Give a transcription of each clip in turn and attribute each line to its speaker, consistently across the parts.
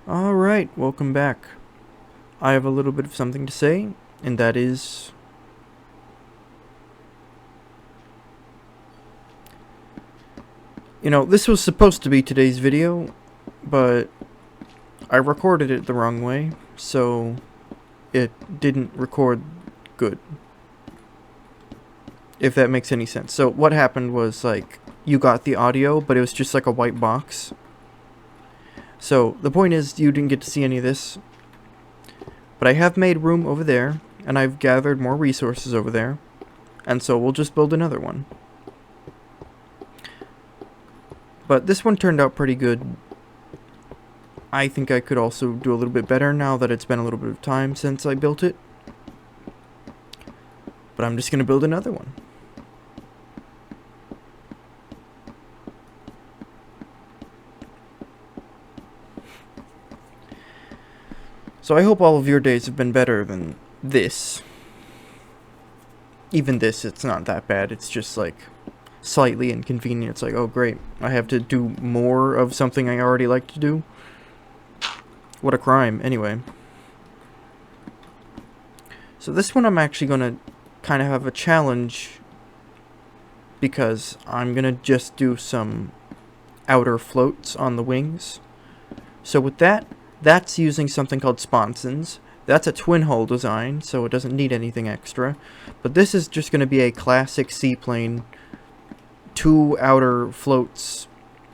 Speaker 1: Alright, welcome back. I have a little bit of something to say, and that is... this was supposed to be today's video, but I recorded it the wrong way, so it didn't record good. If that makes any sense. So what happened was, you got the audio, but it was just like a white box. So the point is, you didn't get to see any of this. But I have made room over there, and I've gathered more resources over there, and so we'll just build another one. But this one turned out pretty good. I think I could also do a little bit better now that it's been a little bit of time since I built it. But I'm just going to build another one. So I hope all of your days have been better than this. Even this, it's not that bad. It's just slightly inconvenient. It's like, oh great, I have to do more of something I already like to do. What a crime. Anyway. So this one I'm actually going to kind of have a challenge, because I'm going to just do some outer floats on the wings. So with that, that's using something called sponsons. That's a twin hull design, so it doesn't need anything extra. But this is just going to be a classic seaplane, 2 outer floats,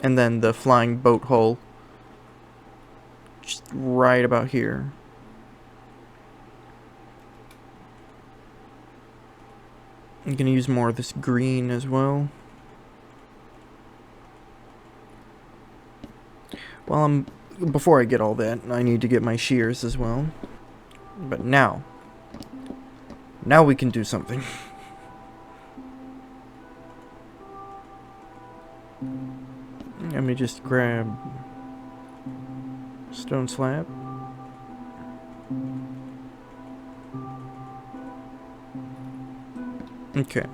Speaker 1: and then the flying boat hull. Just right about here. I'm going to use more of this green as well. Before I get all that, I need to get my shears as well. But now we can do something. Let me just grab stone slab. Okay.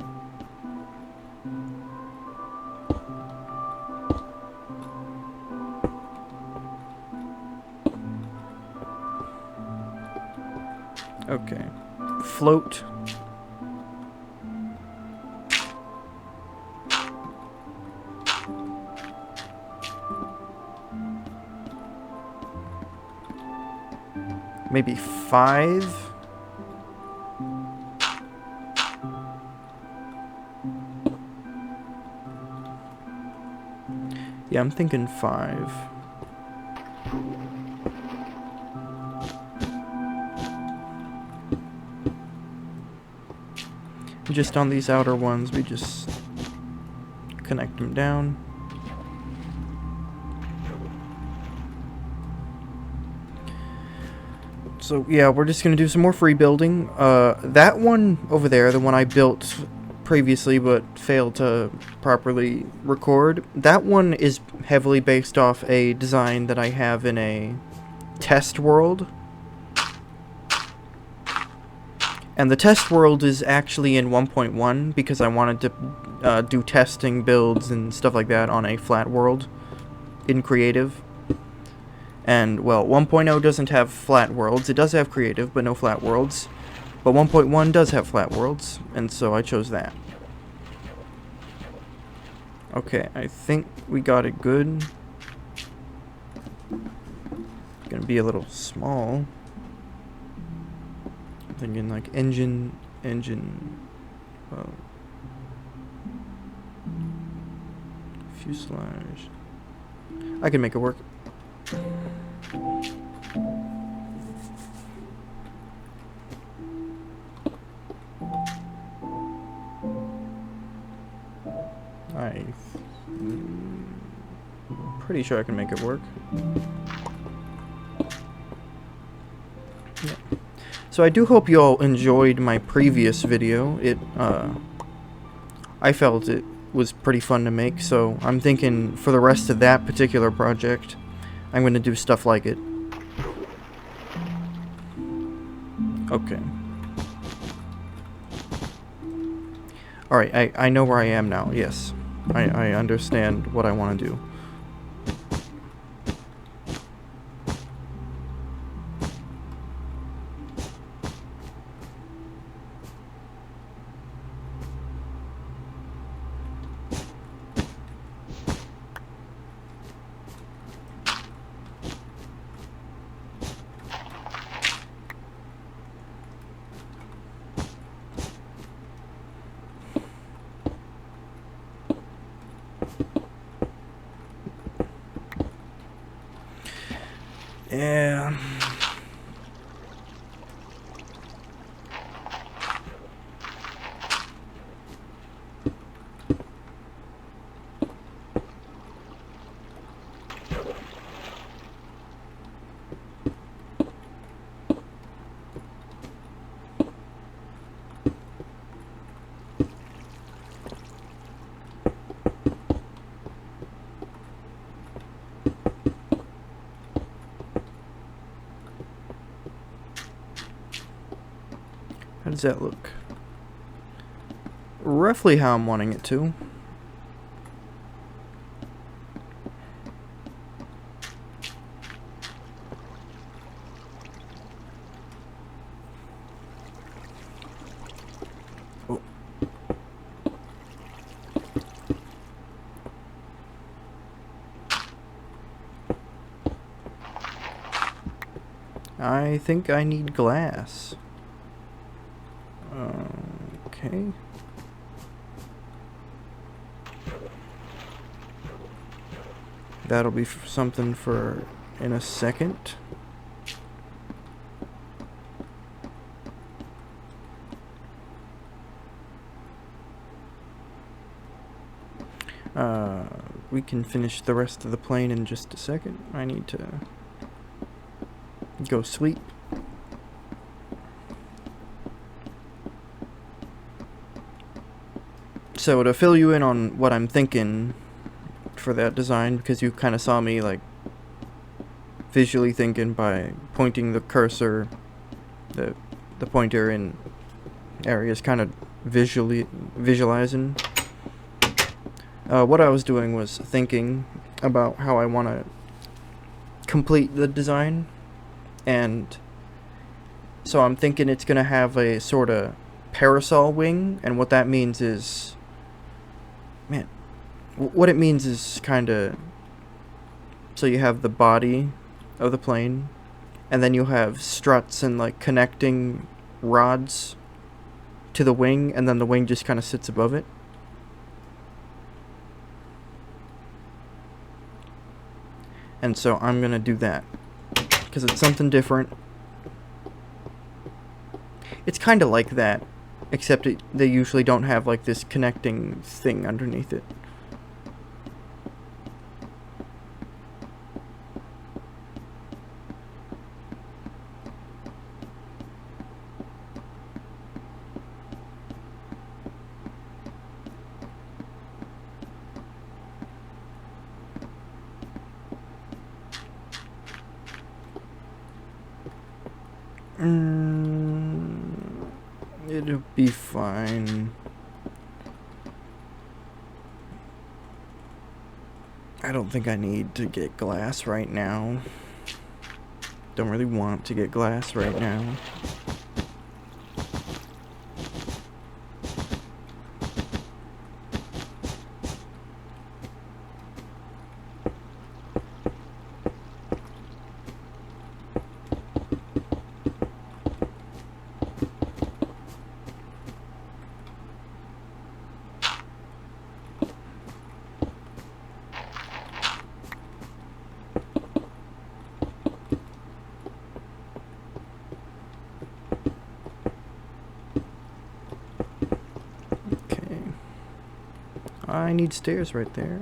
Speaker 1: Okay. Float. Maybe 5. Yeah, I'm thinking 5. Just on these outer ones, we just connect them down. So yeah, we're just gonna do some more free building. That one over there, the one I built previously but failed to properly record, that one is heavily based off a design that I have in a test world. And the test world is actually in 1.1 because I wanted to do testing builds and stuff like that on a flat world in creative. And, well, 1.0 doesn't have flat worlds. It does have creative, but no flat worlds. But 1.1 does have flat worlds, and so I chose that. Okay, I think we got it good. It's gonna be a little small. I'm thinking like engine, fuselage. I can make it work. I'm pretty sure I can make it work. Yeah. So I do hope you all enjoyed my previous video. I felt it was pretty fun to make, so I'm thinking for the rest of that particular project, I'm going to do stuff like it. Okay. Alright, I know where I am now, yes. I understand what I want to do. Yeah. How does that look? Roughly how I'm wanting it to. Oh. I think I need glass. Okay. That'll be something for in a second. We can finish the rest of the plane in just a second. I need to go sleep. So to fill you in on what I'm thinking for that design, because you kind of saw me like visually thinking by pointing the cursor, the pointer in areas, kind of visualizing. What I was doing was thinking about how I want to complete the design, and so I'm thinking it's gonna have a sort of parasol wing, and what that means is, man, what it means is kind of, so you have the body of the plane, and then you have struts and like connecting rods to the wing, and then the wing just kind of sits above it. And so I'm gonna do that because it's something different. It's kind of like that, except they usually don't have like this connecting thing underneath it. It'll be fine. I don't think I need to get glass right now. Don't really want to get glass right now. I need stairs right there.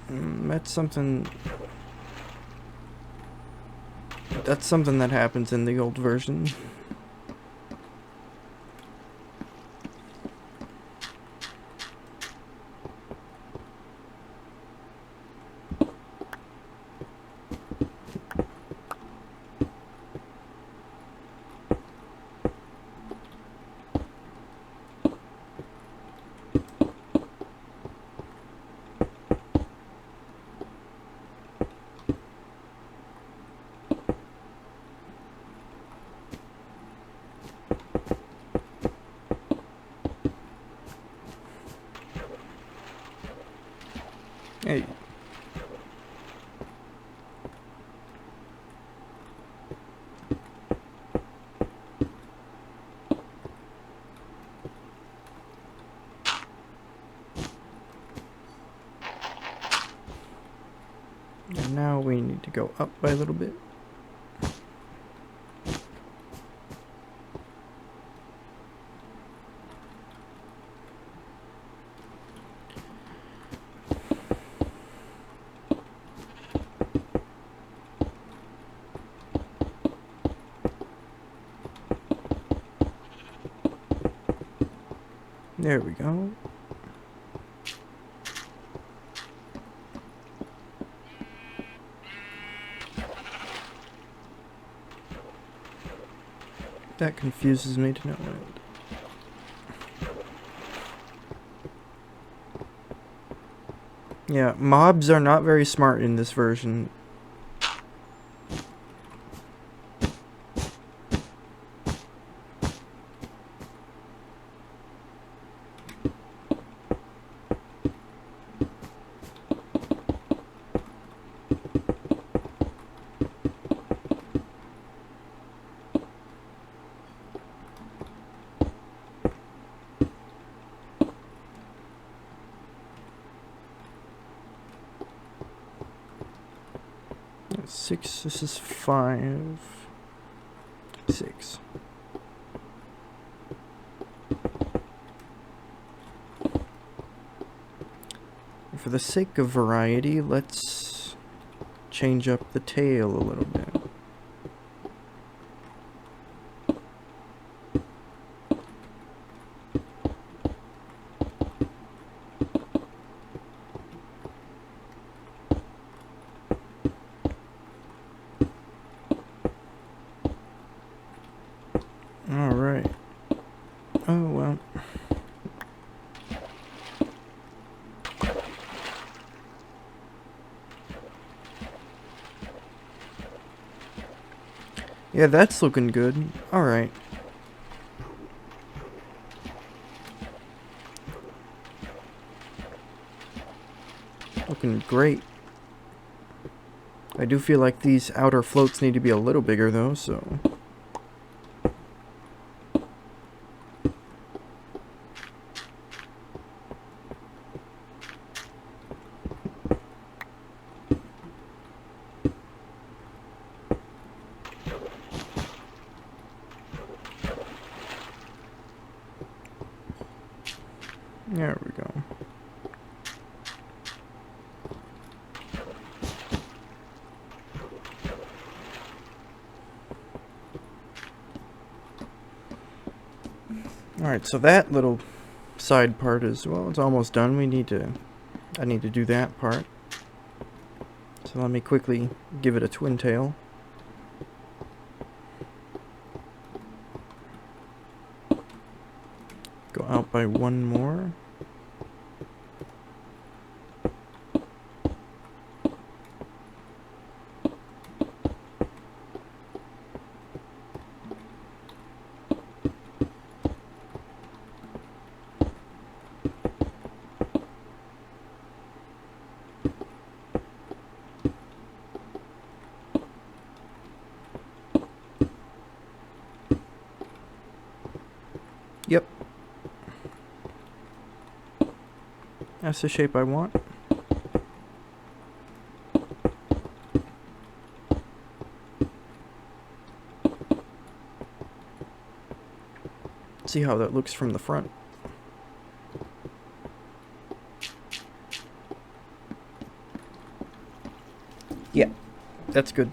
Speaker 1: That's something that happens in the old version. Hey. And now we need to go up by a little bit. There we go. That confuses me to no end. Yeah, mobs are not very smart in this version. That's 6, this is 5, 6. For the sake of variety, let's change up the tail a little bit. Alright. Oh, well. Yeah, that's looking good. Alright. Looking great. I do feel like these outer floats need to be a little bigger though, so... There we go. Alright, so that little side part is, well, it's almost done. I need to do that part. So let me quickly give it a twin tail. Go out by one more. Yep. That's the shape I want. See how that looks from the front. Yeah, that's good.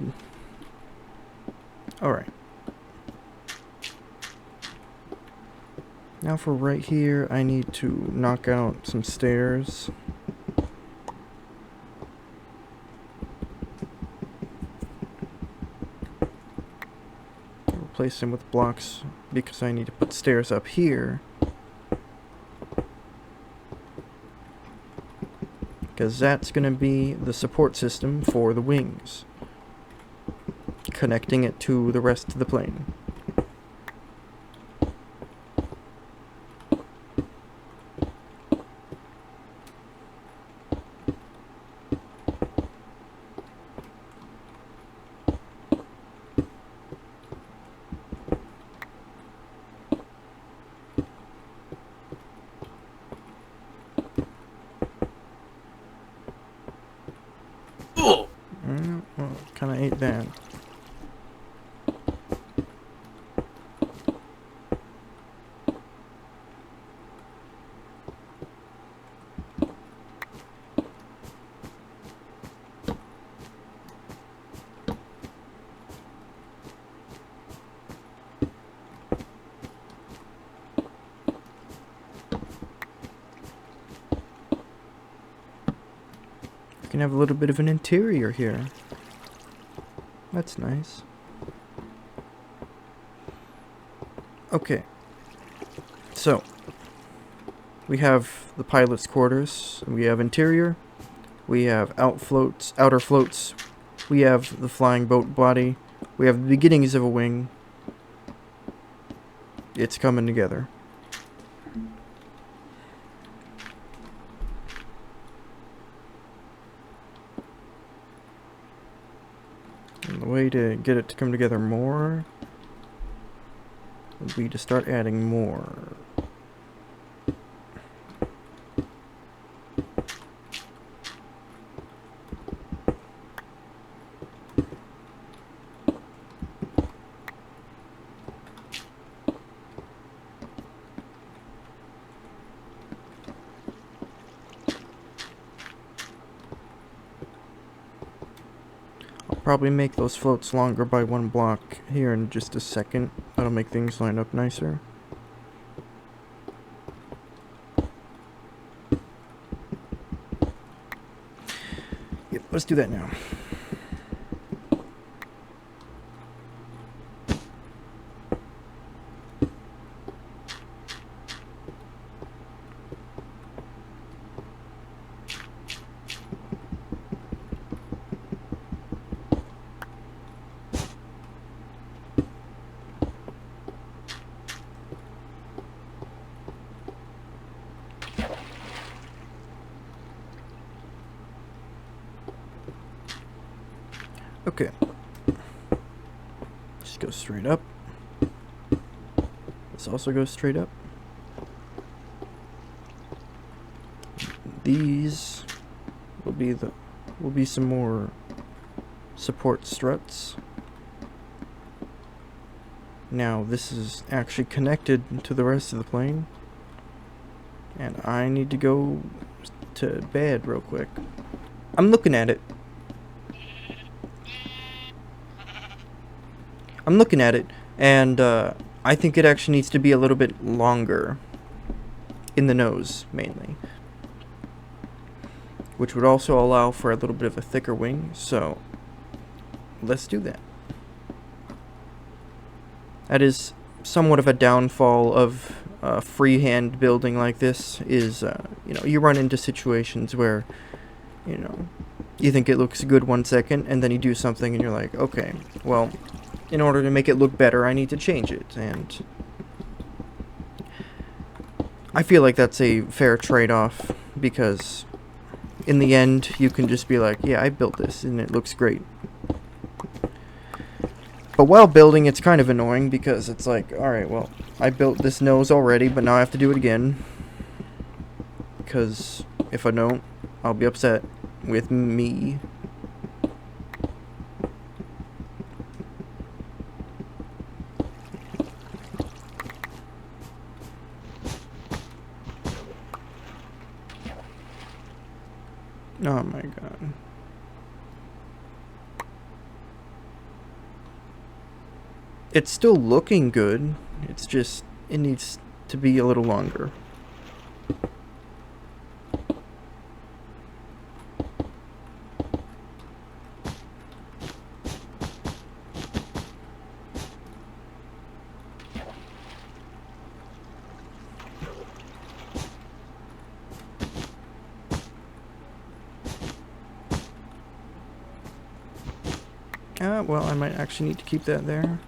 Speaker 1: Alright. Now for right here, I need to knock out some stairs. Replace them with blocks because I need to put stairs up here. Because that's going to be the support system for the wings, connecting it to the rest of the plane. kind of ate that. Can have a little bit of an interior here. That's nice. Okay. So, we have the pilot's quarters, we have interior, we have outer floats, we have the flying boat body, we have the beginnings of a wing. It's coming together. And the way to get it to come together more would be to start adding more. Probably make those floats longer by 1 block here in just a second. That'll make things line up nicer. Yep, let's do that now. Okay. Just go straight up. This also goes straight up. These will be some more support struts. Now this is actually connected to the rest of the plane, and I need to go to bed real quick. I'm looking at it. And I think it actually needs to be a little bit longer in the nose, mainly, which would also allow for a little bit of a thicker wing, so let's do that. That is somewhat of a downfall of freehand building like this, is, you run into situations where, you think it looks good 1 second, and then you do something and you're like, okay, well, in order to make it look better, I need to change it, and I feel like that's a fair trade-off, because in the end, you can just be like, yeah, I built this, and it looks great. But while building, it's kind of annoying, because it's like, alright, well, I built this nose already, but now I have to do it again, because if I don't, I'll be upset with me. Oh my god. It's still looking good, it's just, it needs to be a little longer. Well, I might actually need to keep that there.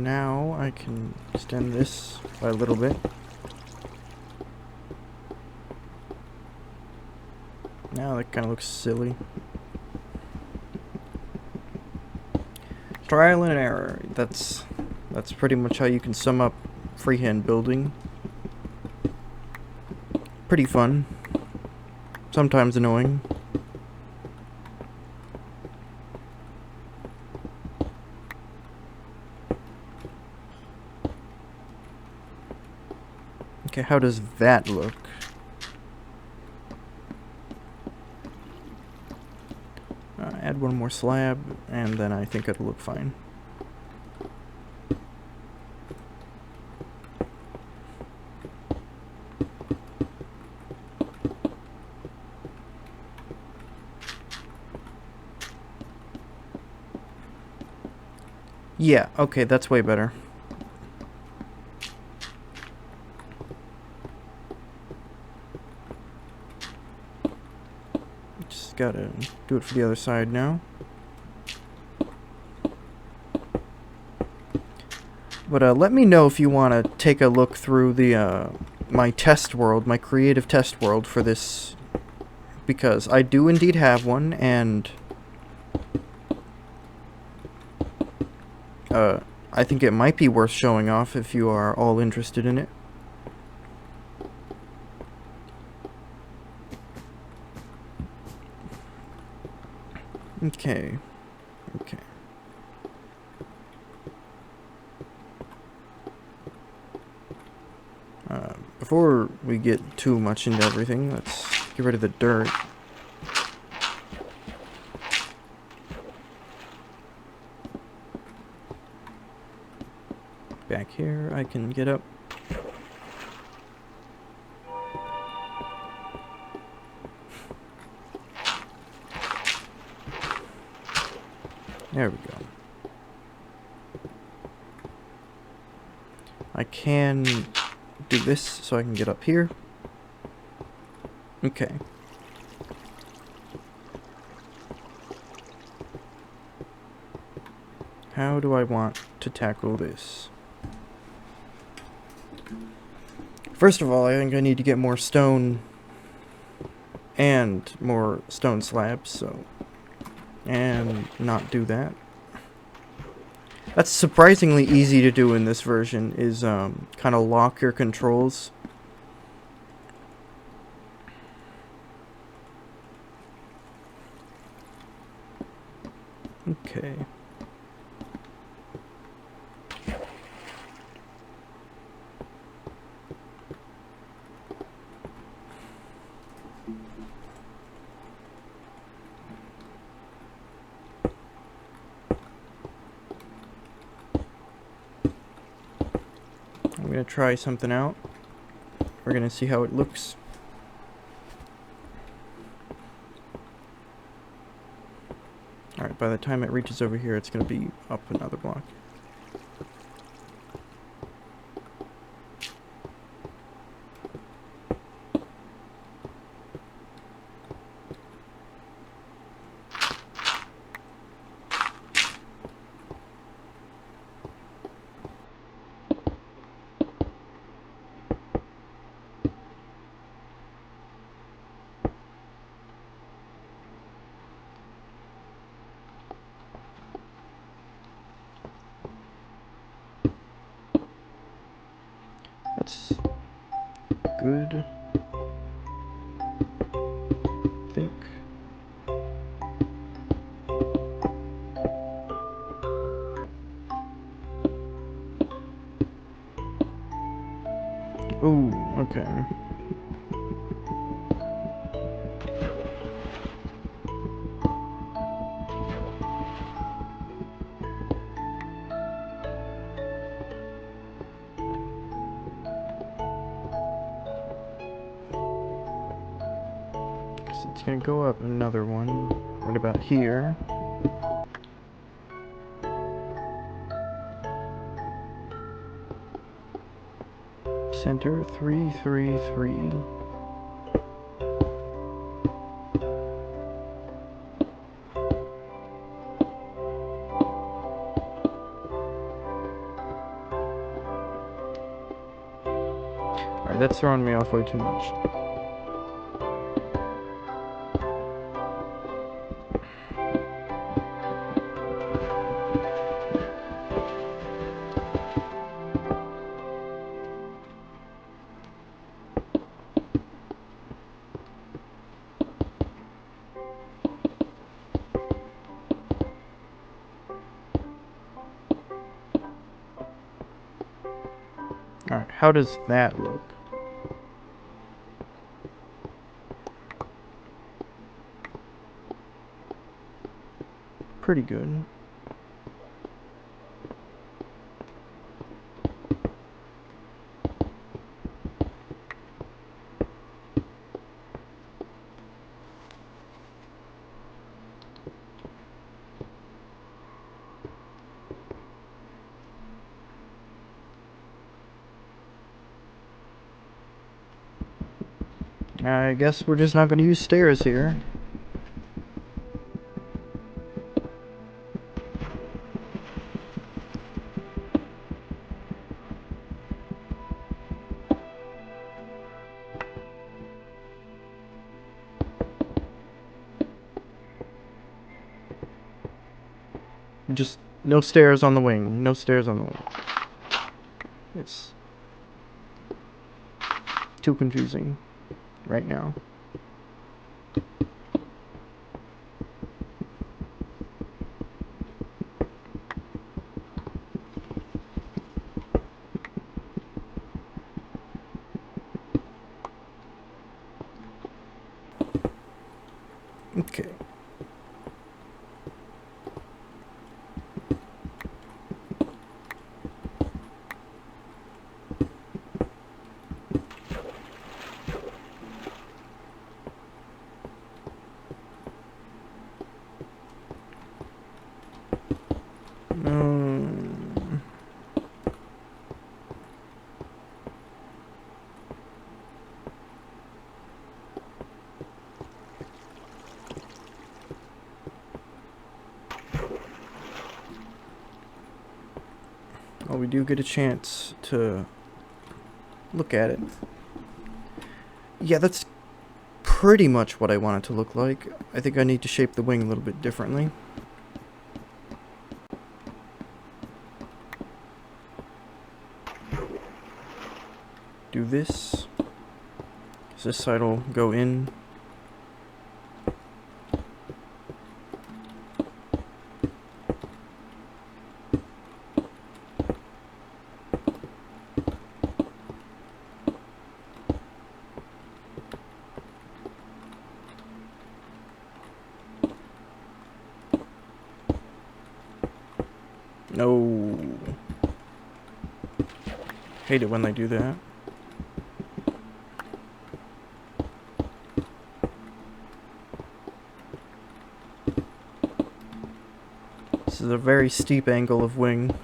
Speaker 1: now I can extend this by a little bit. Now that kind of looks silly. Trial and error. That's pretty much how you can sum up freehand building. Pretty fun. Sometimes annoying. Okay, how does that look? Add one more slab, and then I think it'll look fine. Yeah, okay, that's way better. Just gotta do it for the other side now. But let me know if you want to take a look through the my test world, my creative test world for this, because I do indeed have one, and I think it might be worth showing off if you are all interested in it. Okay. Okay. Before we get too much into everything, let's get rid of the dirt. Back here, I can get up. There we go. I can do this so I can get up here. Okay. How do I want to tackle this? First of all, I think I need to get more stone and more stone slabs, so... and not do that. That's surprisingly easy to do in this version, is kind of lock your controls. Okay. I'm gonna try something out. We're gonna see how it looks. Alright, by the time it reaches over here, it's gonna be up another block. That's good, I think. Ooh, okay. So it's gonna go up another one right about here. Center 3, 3, 3. Alright, that's throwing me off way too much. Alright, how does that look? Pretty good. I guess we're just not going to use stairs here. Just no stairs on the wing. No stairs on the wing. It's too confusing right now. Okay. Well, we do get a chance to look at it. Yeah, that's pretty much what I want it to look like. I think I need to shape the wing a little bit differently. Do this. This side will go in. No. Hate it when they do that. This is a very steep angle of wing.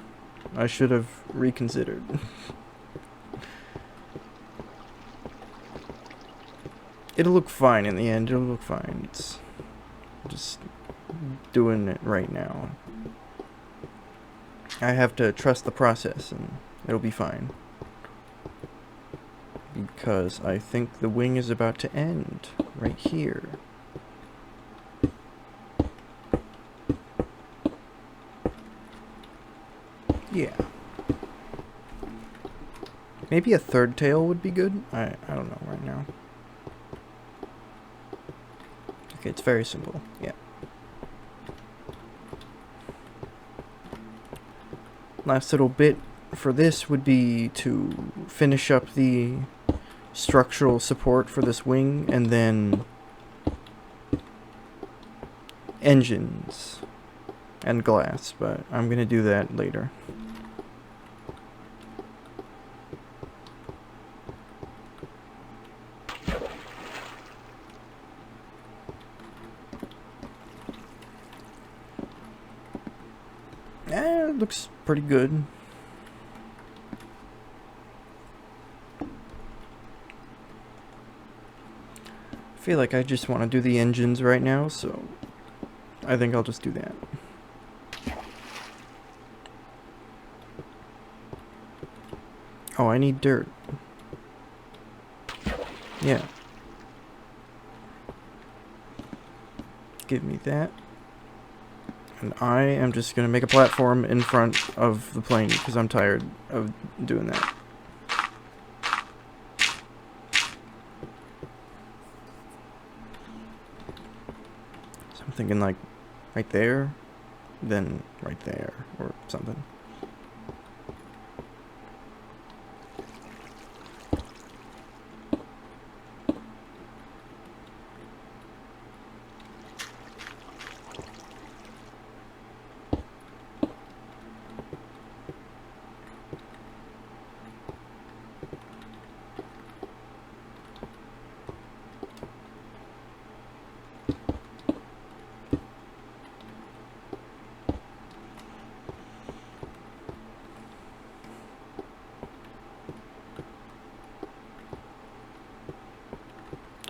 Speaker 1: I should have reconsidered. It'll look fine in the end. It'll look fine. It's just doing it right now. I have to trust the process and it'll be fine. Because I think the wing is about to end right here. Yeah. Maybe a third tail would be good? I don't know right now. Okay, it's very simple. Yeah. Last little bit for this would be to finish up the structural support for this wing and then engines and glass, but I'm gonna do that later. It looks pretty good. I feel like I just want to do the engines right now, so I think I'll just do that. Oh, I need dirt. Yeah. Give me that. And I am just going to make a platform in front of the plane because I'm tired of doing that. So I'm thinking like right there, then right there, or something.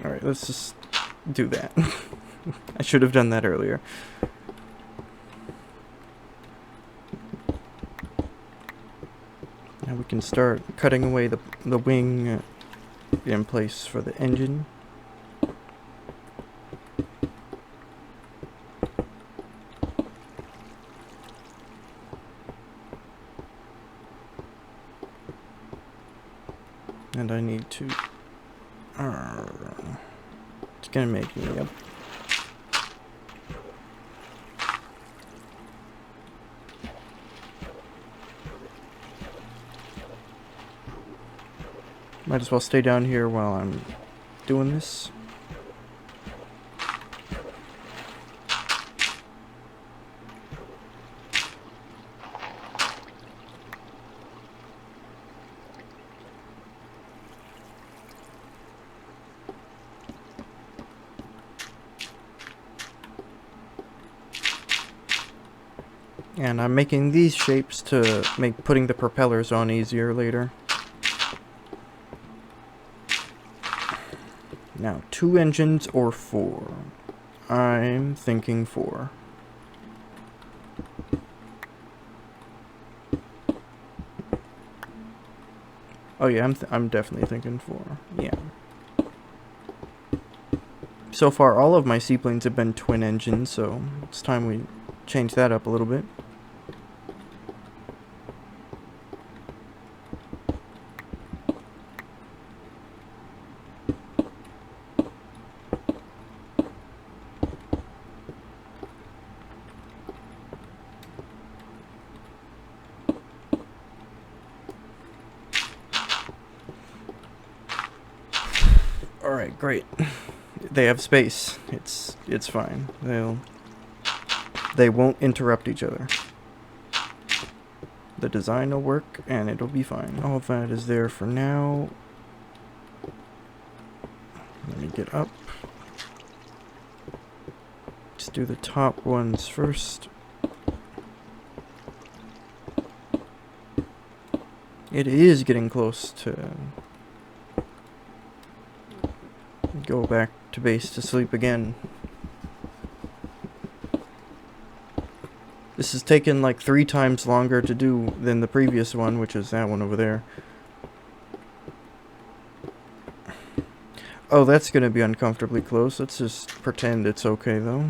Speaker 1: Alright, let's just do that. I should have done that earlier. Now we can start cutting away the wing in place for the engine. And I need to... it's gonna make me up. Might as well stay down here while I'm doing this. And I'm making these shapes to make putting the propellers on easier later. Now, 2 engines or 4? I'm thinking 4. Oh yeah, I'm definitely thinking 4. Yeah. So far, all of my seaplanes have been twin engines, so it's time we change that up a little bit. Alright, great. They have space. It's fine. They won't interrupt each other. The design will work and it'll be fine. All of that is there for now. Let me get up. Just do the top ones first. It is getting close to go back to base to sleep again. This has taken like 3 times longer to do than the previous one, which is that one over there. Oh, that's gonna be uncomfortably close. Let's just pretend it's okay though.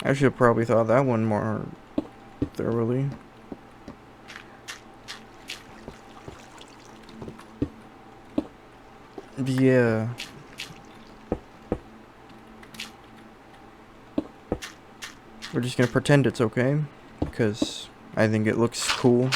Speaker 1: I should have probably thought that one more thoroughly. Yeah. We're just gonna pretend it's okay, because I think it looks cool.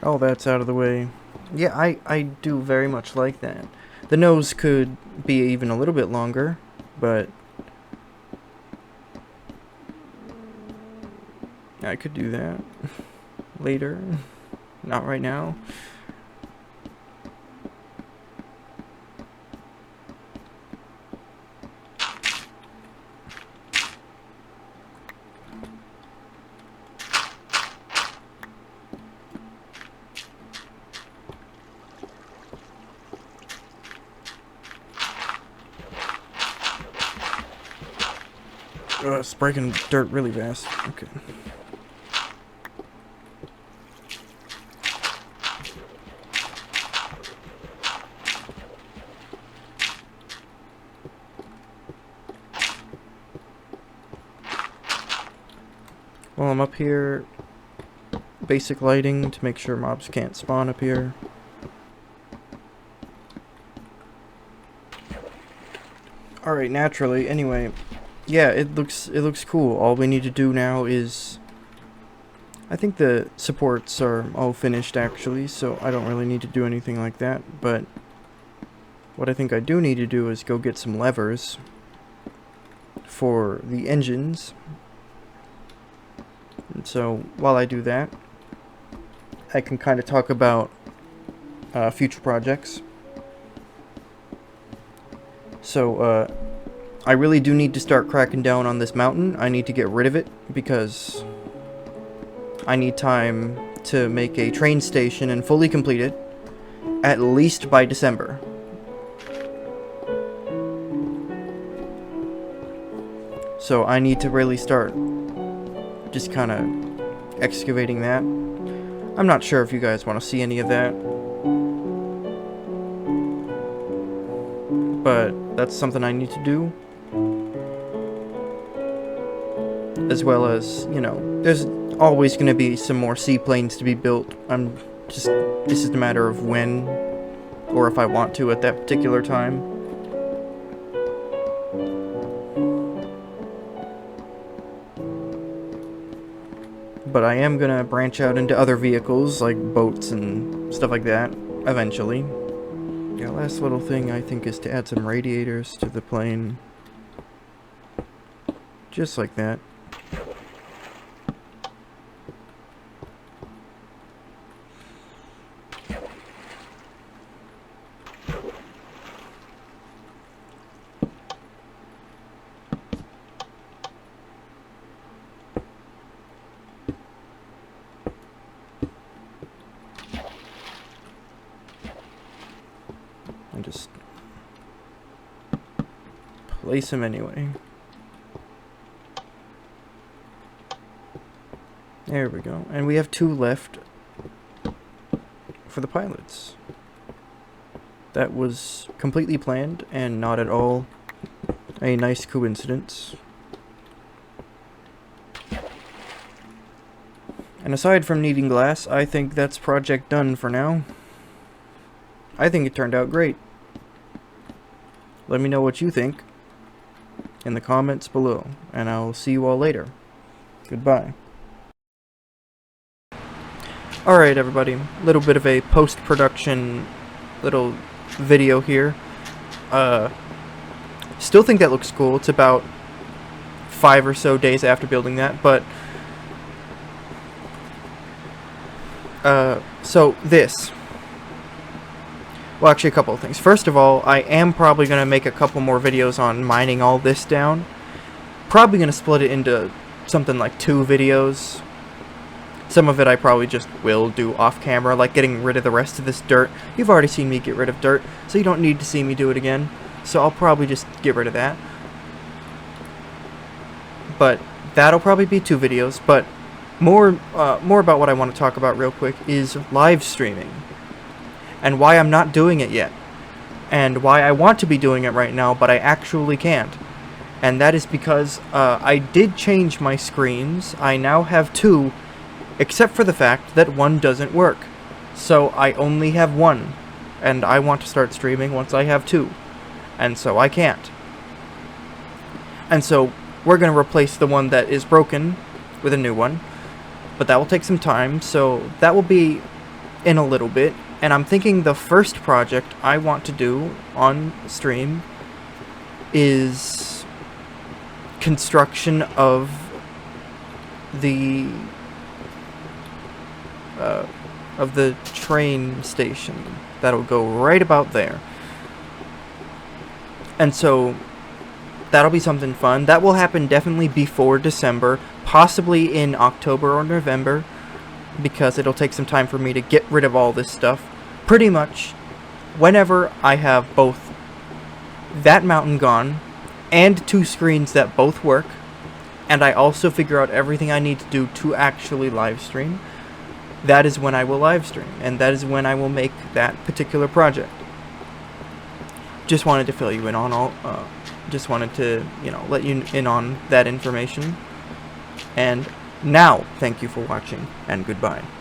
Speaker 1: all that's out of the way. Yeah, I do very much like that. The nose could be even a little bit longer, but I could do that later. Not right now. It's breaking dirt really fast. Okay. While I'm up here, basic lighting to make sure mobs can't spawn up here. Alright, naturally, anyway. Yeah, it looks cool. All we need to do now is... I think the supports are all finished, actually, so I don't really need to do anything like that, but... what I think I do need to do is go get some levers for the engines. And so, while I do that, I can kind of talk about future projects. So, I really do need to start cracking down on this mountain. I need to get rid of it because I need time to make a train station and fully complete it, at least by December. So I need to really start just kind of excavating that. I'm not sure if you guys want to see any of that, but that's something I need to do. As well as, you know, there's always going to be some more seaplanes to be built. This is a matter of when, or if I want to at that particular time. But I am going to branch out into other vehicles, like boats and stuff like that, eventually. Yeah, last little thing I think is to add some radiators to the plane. Just like that. And just place them anyway. There we go. And we have 2 left for the pilots. That was completely planned and not at all a nice coincidence. And aside from needing glass, I think that's project done for now. I think it turned out great. Let me know what you think in the comments below, and I'll see you all later. Goodbye. Alright everybody, little bit of a post-production little video here. Still think that looks cool. It's about 5 or so days after building that, but so this. Well, actually a couple of things. First of all, I am probably going to make a couple more videos on mining all this down. Probably going to split it into something like 2 videos. Some of it I probably just will do off camera, like getting rid of the rest of this dirt. You've already seen me get rid of dirt, so you don't need to see me do it again. So I'll probably just get rid of that. But that'll probably be 2 videos. But more about what I want to talk about real quick is live streaming. And why I'm not doing it yet. And why I want to be doing it right now, but I actually can't. And that is because I did change my screens. I now have 2, except for the fact that 1 doesn't work. So I only have 1. And I want to start streaming once I have 2. And so I can't. And so we're going to replace the one that is broken with a new one. But that will take some time, so that will be in a little bit, and I'm thinking the first project I want to do on stream is construction of the train station that'll go right about there. And so that'll be something fun. That will happen definitely before December, possibly in October or November, because it'll take some time for me to get rid of all this stuff. Pretty much whenever I have both that mountain gone and 2 screens that both work, and I also figure out everything I need to do to actually live stream, that is when I will live stream, and that is when I will make that particular project. Just wanted to fill you in on all, just wanted to, let you in on that information. And now, thank you for watching, and goodbye.